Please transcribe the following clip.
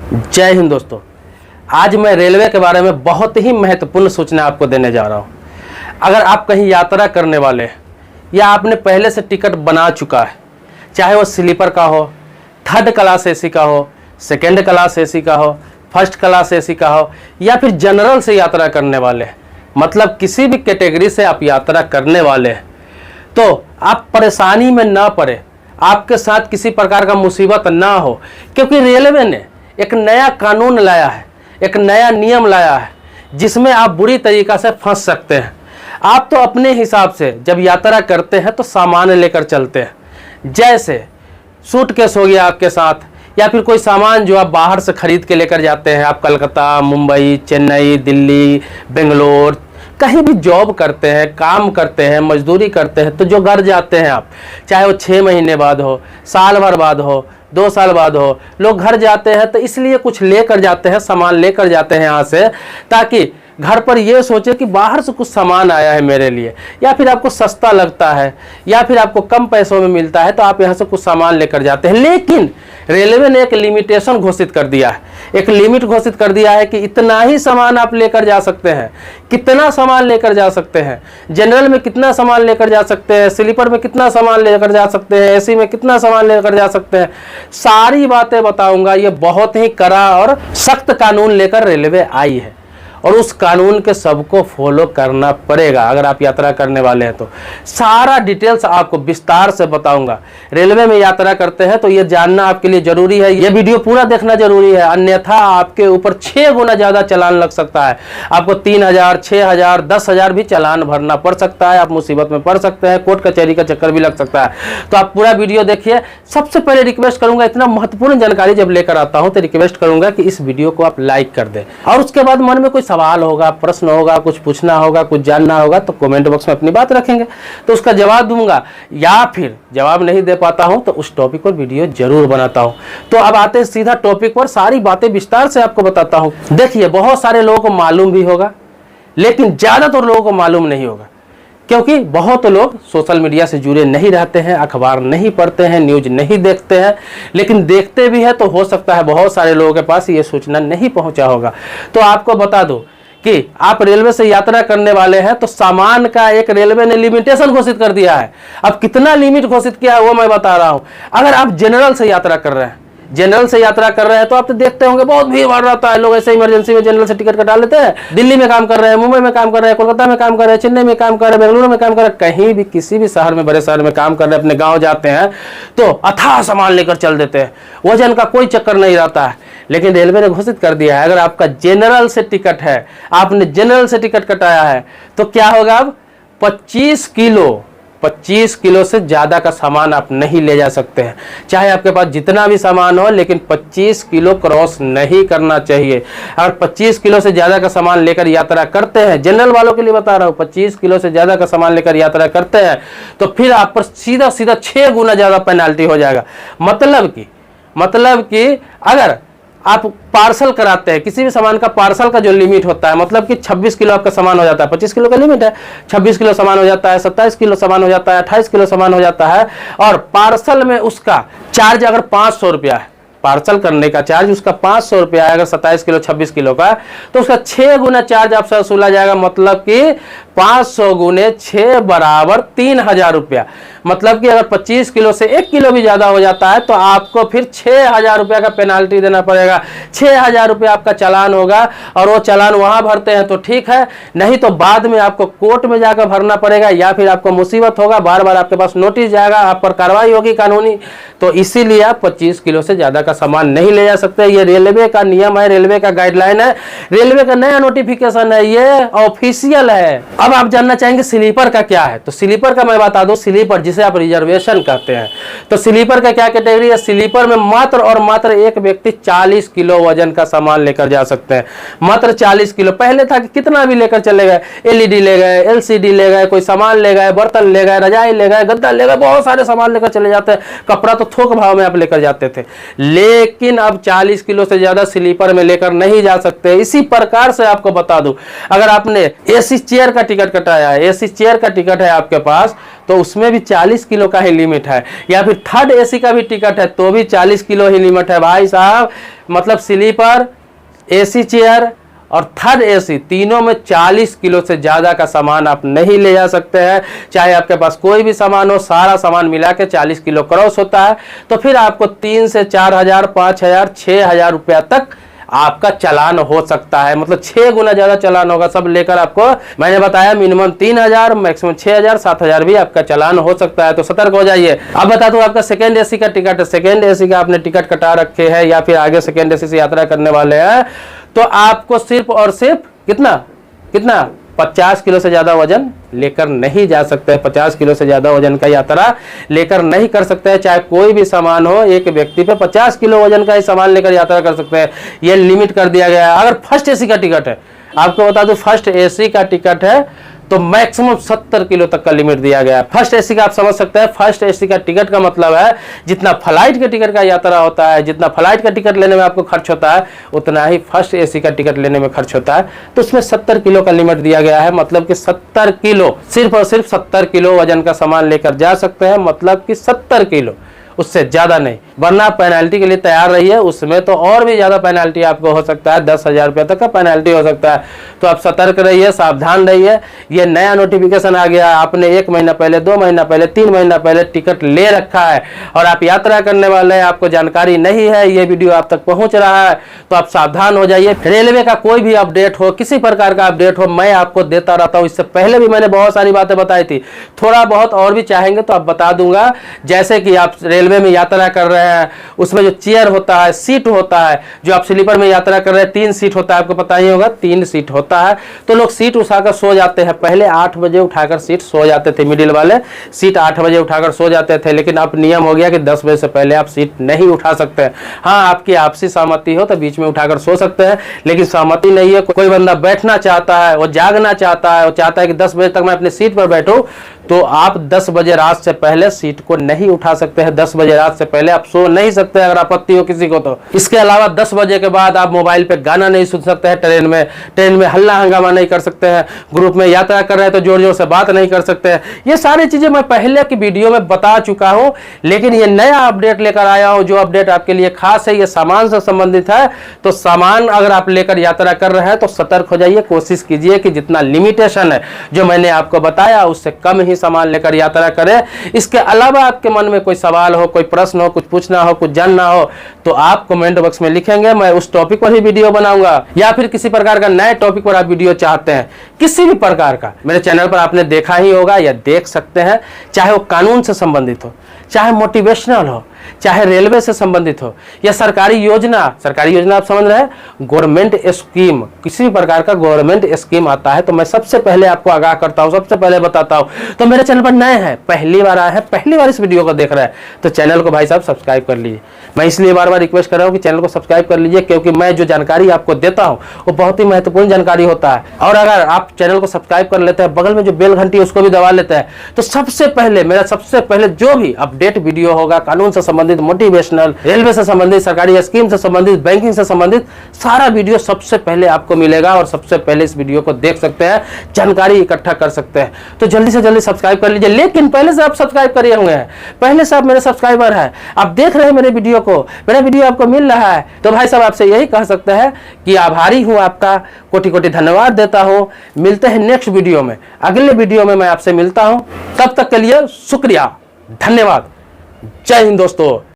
जय हिंद दोस्तों। आज मैं रेलवे के बारे में बहुत ही महत्वपूर्ण सूचना आपको देने जा रहा हूं। अगर आप कहीं यात्रा करने वाले हैं या आपने पहले से टिकट बना चुका है, चाहे वो स्लीपर का हो, थर्ड क्लास एसी का हो, सेकेंड क्लास एसी का हो, फर्स्ट क्लास एसी का हो, या फिर जनरल से यात्रा करने वाले हैं, मतलब किसी भी कैटेगरी से आप यात्रा करने वाले हैं, तो आप परेशानी में ना पड़े, आपके साथ किसी प्रकार का मुसीबत ना हो, क्योंकि रेलवे ने एक नया कानून लाया है, एक नया नियम लाया है जिसमें आप बुरी तरीक़ा से फंस सकते हैं। आप तो अपने हिसाब से जब यात्रा करते हैं तो सामान लेकर चलते हैं, जैसे सूटकेस हो गया आपके साथ, या फिर कोई सामान जो आप बाहर से खरीद के लेकर जाते हैं। आप कलकत्ता, मुंबई, चेन्नई, दिल्ली, बेंगलोर कहीं भी जॉब करते हैं, काम करते हैं, मजदूरी करते हैं, तो जो घर जाते हैं आप, चाहे वो 6 महीने बाद हो, साल भर बाद हो, 2 साल बाद हो, लोग घर जाते हैं तो इसलिए कुछ लेकर जाते हैं, सामान लेकर जाते हैं यहाँ से, ताकि घर पर ये सोचे कि बाहर से कुछ सामान आया है मेरे लिए, या फिर आपको सस्ता लगता है या फिर आपको कम पैसों में मिलता है तो आप यहाँ से कुछ सामान लेकर जाते हैं। लेकिन रेलवे ने एक लिमिटेशन घोषित कर दिया है, एक लिमिट घोषित कर दिया है कि इतना ही सामान आप लेकर जा सकते हैं। कितना सामान लेकर जा सकते हैं? जनरल में कितना सामान लेकर जा सकते हैं, स्लीपर में कितना सामान लेकर जा सकते हैं, एसी में कितना सामान लेकर जा सकते हैं, सारी बातें बताऊंगा। ये बहुत ही कड़ा और सख्त कानून लेकर रेलवे आई है और उस कानून के सबको फॉलो करना पड़ेगा। अगर आप यात्रा करने वाले हैं तो सारा डिटेल्स आपको विस्तार से बताऊंगा। रेलवे में यात्रा करते हैं तो ये जानना आपके लिए जरूरी है, ये वीडियो पूरा देखना जरूरी है, अन्यथा आपके ऊपर 6 गुना ज़्यादा चालान लग सकता है। आपको 3000, 6000, 10,000 भी चालान भरना पड़ सकता है, आप मुसीबत में पड़ सकते हैं, कोर्ट कचहरी का चक्कर भी लग सकता है। तो आप पूरा वीडियो देखिए। सबसे पहले रिक्वेस्ट करूंगा, इतना महत्वपूर्ण जानकारी जब लेकर आता हूं तो रिक्वेस्ट करूंगा कि इस वीडियो को आप लाइक कर दें, और उसके बाद मन में कोई सवाल होगा, प्रश्न होगा, कुछ पूछना होगा, कुछ जानना होगा तो कमेंट बॉक्स में अपनी बात रखेंगे तो उसका जवाब दूंगा, या फिर जवाब नहीं दे पाता हूं तो उस टॉपिक पर वीडियो जरूर बनाता हूं। तो अब आते हैं सीधा टॉपिक पर, सारी बातें विस्तार से आपको बताता हूं। देखिए, बहुत सारे लोगों को मालूम भी होगा लेकिन ज्यादातर लोगों को मालूम नहीं होगा, क्योंकि बहुत लोग सोशल मीडिया से जुड़े नहीं रहते हैं, अखबार नहीं पढ़ते हैं, न्यूज नहीं देखते हैं, लेकिन देखते भी है तो हो सकता है बहुत सारे लोगों के पास ये सूचना नहीं पहुंचा होगा। तो आपको बता दो कि आप रेलवे से यात्रा करने वाले हैं तो सामान का एक रेलवे ने लिमिटेशन घोषित कर दिया है। अब कितना लिमिट घोषित किया है वो मैं बता रहा हूं। अगर आप जनरल से यात्रा कर रहे हैं, जनरल से यात्रा कर रहे हैं तो आप तो देखते होंगे बहुत भीड़ भाड़ रहता है, लोग ऐसे इमरजेंसी में जनरल से टिकट कटा लेते हैं। दिल्ली में काम कर रहे हैं, मुंबई में काम कर रहे हैं, कोलकाता में काम कर रहे हैं, चेन्नई में काम कर रहे हैं, बेंगलुरु में काम कर रहे हैं, कहीं भी किसी भी शहर में, बड़े शहर में काम कर रहे हैं, अपने गाँव जाते हैं तो अथाह सामान लेकर चल देते हैं, वजन का कोई चक्कर नहीं रहता है। लेकिन रेलवे ने घोषित कर दिया है, अगर आपका जनरल से टिकट है, आपने जनरल से टिकट कटाया है तो क्या होगा, अब 25 किलो से ज़्यादा का सामान आप नहीं ले जा सकते हैं। चाहे आपके पास जितना भी सामान हो, लेकिन 25 किलो क्रॉस नहीं करना चाहिए। अगर 25 किलो से ज़्यादा का सामान लेकर यात्रा करते हैं, जनरल वालों के लिए बता रहा हूँ, 25 किलो से ज़्यादा का सामान लेकर यात्रा करते हैं तो फिर आप पर सीधा 6 गुना ज़्यादा पेनाल्टी हो जाएगा। मतलब कि अगर आप पार्सल कराते हैं, किसी भी सामान का पार्सल का जो लिमिट होता है, मतलब कि 26 किलो आपका सामान हो जाता है, 25 किलो का लिमिट है, 26 किलो सामान हो जाता है, 27 किलो सामान हो जाता है, 28 किलो सामान हो जाता है, और पार्सल में उसका चार्ज अगर 500 रुपया है, पार्सल करने का चार्ज उसका 500 रुपया है, अगर 27 किलो 26 किलो का, तो उसका 6 गुना चार्ज आपसे वसूला जाएगा। मतलब कि 500 गुने 6 बराबर 3000 रुपया। मतलब कि अगर 25 किलो से 1 किलो भी ज़्यादा हो जाता है तो आपको फिर 6000 रुपया का पेनाल्टी देना पड़ेगा। 6000 रुपया आपका चालान होगा, और वो चालान वहाँ भरते हैं तो ठीक है, नहीं तो बाद में आपको कोर्ट में जाकर भरना पड़ेगा, या फिर आपको मुसीबत होगा, बार बार आपके पास नोटिस जाएगा, आप पर कार्रवाई होगी कानूनी। तो इसीलिए आप 25 किलो से ज़्यादा का सामान नहीं ले जा सकते। ये रेलवे का नियम है, रेलवे का गाइडलाइन है, रेलवे का नया नोटिफिकेशन है, ये ऑफिशियल है। अब आप जानना चाहेंगे स्लीपर का क्या है, तो स्लीपर का मैं बता दूं, स्लीपर जिसे आप रिजर्वेशन कहते हैं, तो स्लीपर का क्या कैटेगरी है। स्लीपर में मात्र और मात्र एक व्यक्ति 40 किलो वजन का सामान लेकर जा सकते हैं, मात्र 40 किलो। पहले था कि कितना भी लेकर चले गए, एलईडी ले गए, एलसीडी ले गए, कोई सामान ले गए, बर्तन ले गए, रजाई ले गए, गद्दा ले गए, बहुत सारे सामान लेकर चले जाते हैं। कपड़ा तो थोक भाव में आप लेकर जाते थे, लेकिन अब 40 किलो से ज्यादा स्लीपर में लेकर नहीं जा सकते। इसी प्रकार से आपको बता दूं, अगर आपने एसी चेयर का टिकट कटाया है, एसी चेयर का टिकट है आपके पास, तो उसमें भी 40 किलो का ही लिमिट है। या फिर थर्ड एसी का भी टिकट है तो भी 40 किलो ही लिमिट है भाई साहब। मतलब स्लीपर, एसी चेयर और थर्ड एसी तीनों में 40 किलो से ज़्यादा का सामान आप नहीं ले जा सकते हैं। चाहे आपके पास कोई भी सामान हो, सारा सामान मिला के 40 किलो क्रॉस होता है तो फिर आपको 3 से 4,000, 5,000, 6,000 रुपया तक आपका चालान हो सकता है। मतलब 6 गुना ज़्यादा चालान होगा। सब लेकर आपको मैंने बताया मिनिमम 3,000, मैक्सिमम 6,000, 7,000 भी आपका चालान हो सकता है। तो सतर्क हो जाइए। अब बता दूं, आपका सेकेंड एसी का टिकट है, सेकेंड एसी का आपने टिकट कटा रखे हैं या फिर आगे सेकेंड एसी से यात्रा करने वाले हैं, तो आपको सिर्फ और सिर्फ कितना 50 किलो से ज़्यादा वजन लेकर नहीं जा सकते हैं। 50 किलो से ज़्यादा वजन का यात्रा लेकर नहीं कर सकते हैं। चाहे कोई भी सामान हो, एक व्यक्ति पे 50 किलो वजन का ही सामान लेकर यात्रा कर सकते हैं। ये लिमिट कर दिया गया है। अगर फर्स्ट एसी का टिकट है, आपको बता दूं फर्स्ट एसी का टिकट है तो मैक्सिमम 70 किलो तक का लिमिट दिया गया है। फर्स्ट एसी का आप समझ सकते हैं, फर्स्ट एसी का टिकट का मतलब है जितना फ्लाइट के टिकट का यात्रा होता है, जितना फ्लाइट का टिकट लेने में आपको खर्च होता है, उतना ही फर्स्ट एसी का टिकट लेने में खर्च होता है। तो उसमें 70 किलो का लिमिट दिया गया है। मतलब कि 70 किलो, सिर्फ और सिर्फ 70 किलो वजन का सामान लेकर जा सकते हैं। मतलब कि 70 किलो, उससे ज़्यादा नहीं, वरना पेनल्टी के लिए तैयार रहिए। उसमें तो और भी ज़्यादा पेनल्टी आपको हो सकता है, 10,000 रुपये तक का पेनल्टी हो सकता है। तो आप सतर्क रहिए, सावधान रहिए। ये नया नोटिफिकेशन आ गया, आपने 1 महीना पहले, 2 महीना पहले, 3 महीना पहले टिकट ले रखा है और आप यात्रा करने वाले हैं, आपको जानकारी नहीं है, ये वीडियो आप तक पहुँच रहा है, तो आप सावधान हो जाइए। रेलवे का कोई भी अपडेट हो, किसी प्रकार का अपडेट हो, मैं आपको देता रहता हूँ। इससे पहले भी मैंने बहुत सारी बातें बताई थी, थोड़ा बहुत और भी चाहेंगे तो आप बता दूंगा। जैसे कि आप रेलवे में यात्रा कर रहे हैं, उसमें जो चेयर होता है, सीट होता है, जो आप स्लीपर में यात्रा कर रहे हैं 3 सीट होता है, आपको पता ही होगा 3 सीट होता है। तो लोग सीट उठाकर सो जाते हैं। पहले 8 बजे उठाकर सीट सो जाते थे, मिडिल वाले सीट 8 बजे उठाकर सो जाते थे, लेकिन अब नियम हो गया कि 10 बजे से पहले आप सीट नहीं उठा सकते हैं। हाँ, आपकी आपसी सहमति हो तो बीच में उठाकर सो सकते हैं, लेकिन सहमति नहीं है, कोई बंदा बैठना चाहता है, वो जागना चाहता है, वो चाहता है कि 10 बजे तक मैं अपनी सीट पर बैठूं, तो आप 10 बजे रात से पहले सीट को नहीं उठा सकते हैं। 10 बजे रात से पहले आप सो नहीं सकते अगर आपत्ति हो किसी को तो। इसके अलावा 10 बजे के बाद आप मोबाइल पे गाना नहीं सुन सकते हैं। ट्रेन में हल्ला हंगामा नहीं कर सकते हैं। ग्रुप में यात्रा कर रहे हैं तो जोर जोर से बात नहीं कर सकते हैं। ये सारी चीजें मैं पहले की वीडियो में बता चुका हूं, लेकिन ये नया अपडेट लेकर आया हूं, जो अपडेट आपके लिए खास है। ये सामान से संबंधित है, तो सामान अगर आप लेकर यात्रा कर रहे हैं तो सतर्क हो जाइए। कोशिश कीजिए कि जितना लिमिटेशन है जो मैंने आपको बताया उससे कम ही सामान लेकर यात्रा करें। इसके अलावा आपके मन में कोई सवाल हो, कोई प्रश्न हो, कुछ पूछना हो, कुछ जानना हो, तो आप कमेंट बॉक्स में लिखेंगे, मैं उस टॉपिक पर ही वीडियो बनाऊंगा। या फिर किसी प्रकार का नए टॉपिक पर आप वीडियो चाहते हैं, किसी भी प्रकार का, मेरे चैनल पर आपने देखा ही होगा या देख सकते हैं, चाहे वो कानून से संबंधित हो, चाहे मोटिवेशनल हो, चाहे रेलवे से संबंधित हो, या सरकारी योजना आप समझ रहे हैं, गवर्नमेंट स्कीम, किसी भी प्रकार का गवर्नमेंट स्कीम आता है तो मैं सबसे पहले आपको आगाह करता हूं, सबसे पहले बताता हूं। तो मेरे चैनल पर नए हैं, पहली बार आए हैं, पहली बार इस वीडियो को देख रहे हैं, तो चैनल को भाई साहब सब्सक्राइब कर लीजिए। मैं इसलिए बार बार रिक्वेस्ट कर रहा हूं कि चैनल को सब्सक्राइब कर लीजिए, क्योंकि मैं जो जानकारी आपको देता हूं वो बहुत ही महत्वपूर्ण जानकारी होता है। और अगर आप चैनल को सब्सक्राइब कर लेते हैं, बगल में जो बेल घंटी है उसको भी दबा लेते हैं, तो सबसे पहले जो भी अपडेट वीडियो होगा, कानून से संबंधित, मोटिवेशनल, रेलवे से संबंधित, सरकारी स्कीम से संबंधित, बैंकिंग से संबंधित, सारा वीडियो सबसे पहले आपको मिलेगा और सबसे पहले इस वीडियो को देख सकते हैं, जानकारी इकट्ठा कर सकते हैं। तो जल्दी से जल्दी सब्सक्राइब कर लीजिए। लेकिन पहले से आप सब्सक्राइब करे होंगे, पहले से आप मेरे सब्सक्राइबर हैं, आप देख रहे हैं मेरे वीडियो को, मेरा वीडियो आपको मिल रहा है, तो भाई साहब आपसे यही कह सकते हैं कि आभारी हूं, आपका कोटि कोटि धन्यवाद देता हूं। मिलते हैं नेक्स्ट वीडियो में, अगले वीडियो में मैं आपसे मिलता हूं। तब तक के लिए शुक्रिया, धन्यवाद, जय हिंद दोस्तों।